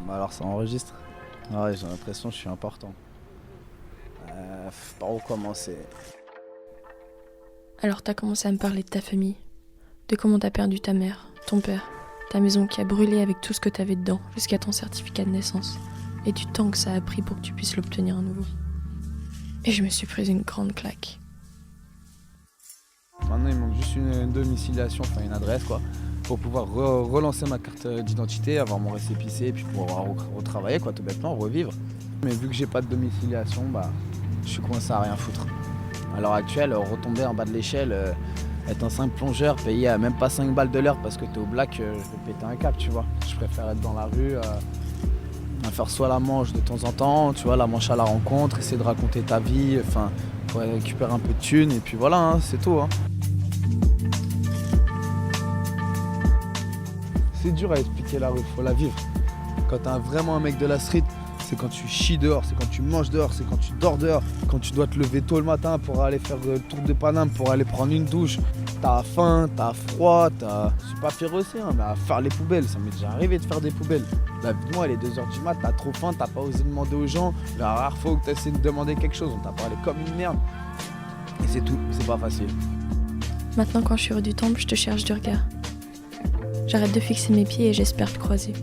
Bah alors ça enregistre. Ah ouais, j'ai l'impression que je suis important. Par où commencer? Alors t'as commencé à me parler de ta famille, de comment t'as perdu ta mère, ton père, ta maison qui a brûlé avec tout ce que t'avais dedans jusqu'à ton certificat de naissance, et du temps que ça a pris pour que tu puisses l'obtenir à nouveau. Et je me suis prise une grande claque. Maintenant il manque juste une domiciliation, enfin une adresse quoi, pour pouvoir relancer ma carte d'identité, avoir mon récépissé et puis pouvoir retravailler quoi, tout bêtement, revivre. Mais vu que j'ai pas de domiciliation, bah je suis coincé à rien foutre. À l'heure actuelle, retomber en bas de l'échelle, être un simple plongeur, payé à même pas 5 balles de l'heure parce que t'es au black, je vais péter un câble, tu vois. Je préfère être dans la rue, à faire soit la manche de temps en temps, tu vois, la manche à la rencontre, essayer de raconter ta vie, enfin, pour récupérer un peu de thunes et puis voilà, hein, c'est tout. Hein. C'est dur à expliquer la rue, faut la vivre. Quand t'es vraiment un mec de la street, c'est quand tu chies dehors, c'est quand tu manges dehors, c'est quand tu dors dehors, quand tu dois te lever tôt le matin pour aller faire le tour de Paname, pour aller prendre une douche. T'as faim, t'as froid, Je suis pas fier aussi, hein, mais à faire les poubelles, ça m'est déjà arrivé de faire des poubelles. Là, moi, il est 2h du mat, t'as trop faim, t'as pas osé demander aux gens. La rare fois que t'as essayé de demander quelque chose, on t'a parlé comme une merde. Et c'est tout, c'est pas facile. Maintenant quand je suis hors du temple, je te cherche du regard. J'arrête de fixer mes pieds et j'espère te croiser.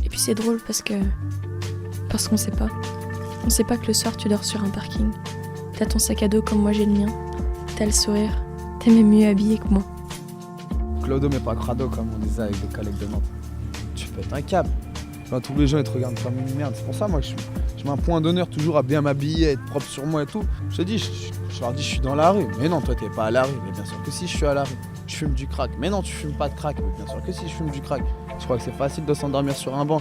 Et puis c'est drôle parce qu'on sait pas. On sait pas que le soir tu dors sur un parking. T'as ton sac à dos comme moi j'ai le mien. T'as le sourire. T'es même mieux habillé que moi. Clodo mais pas crado comme on disait avec des collègues de Nantes. Tu pètes un câble. Enfin, tous les gens ils te regardent comme une merde. C'est pour ça moi que je mets un point d'honneur toujours à bien m'habiller, à être propre sur moi et tout. Je te dis, je leur dis je suis dans la rue. Mais non, toi t'es pas à la rue. Mais bien sûr que si, je suis à la rue. Je fume du crack. Mais non, tu fumes pas de crack. Mais bien sûr que si, je fume du crack. Je crois que c'est facile de s'endormir sur un banc.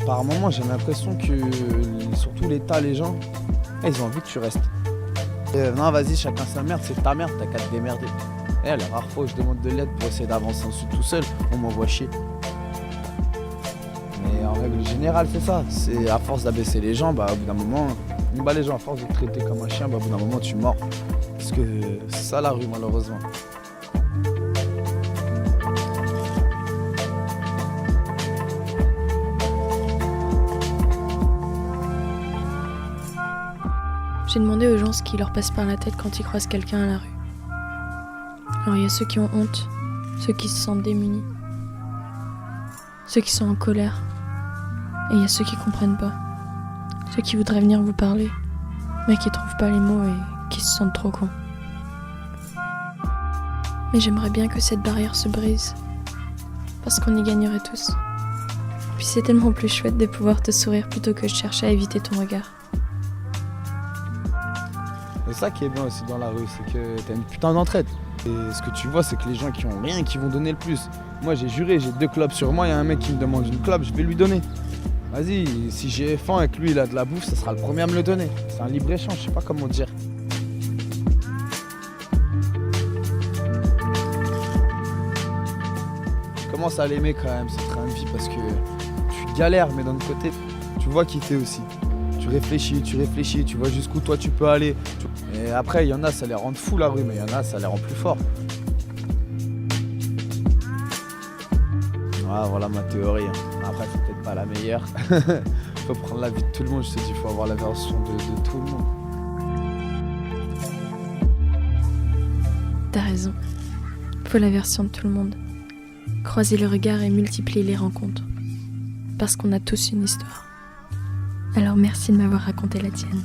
Par moments, j'ai l'impression que, surtout l'État, les gens, ils ont envie que tu restes. Non, vas-y, chacun sa merde, c'est ta merde, t'as qu'à te démerder. Et la rare fois où je demande de l'aide pour essayer d'avancer ensuite tout seul, on m'envoie chier. Mais en règle générale, c'est ça. C'est à force d'abaisser les gens, bah, au bout d'un moment, les gens, à force de te traiter comme un chien, bah, au bout d'un moment, tu mords. Parce que c'est ça la rue, malheureusement. J'ai demandé aux gens ce qui leur passe par la tête quand ils croisent quelqu'un à la rue. Alors il y a ceux qui ont honte, ceux qui se sentent démunis, ceux qui sont en colère, et il y a ceux qui comprennent pas, ceux qui voudraient venir vous parler, mais qui trouvent pas les mots et qui se sentent trop cons. Mais j'aimerais bien que cette barrière se brise, parce qu'on y gagnerait tous. Puis c'est tellement plus chouette de pouvoir te sourire plutôt que de chercher à éviter ton regard. C'est ça qui est bien aussi dans la rue, c'est que t'as une putain d'entraide. Et ce que tu vois, c'est que les gens qui ont rien, qui vont donner le plus. Moi j'ai juré, j'ai 2 clopes sur moi, il y a un mec qui me demande une clope, je vais lui donner. Vas-y, si j'ai faim et que lui il a de la bouffe, ça sera le premier à me le donner. C'est un libre-échange, je sais pas comment dire. Je commence à l'aimer quand même, ce train de vie, parce que tu galères, mais d'un autre côté, tu vois qui t'es aussi. Tu réfléchis, tu vois jusqu'où toi tu peux aller. Et après, il y en a, ça les rend fous la rue, mais il y en a, ça les rend plus forts. Ah, voilà ma théorie. Après, c'est peut-être pas la meilleure. Faut prendre la vie de tout le monde, je te dis, il faut avoir la version de tout le monde. T'as raison. Faut la version de tout le monde. Croiser le regard et multiplier les rencontres. Parce qu'on a tous une histoire. Alors merci de m'avoir raconté la tienne.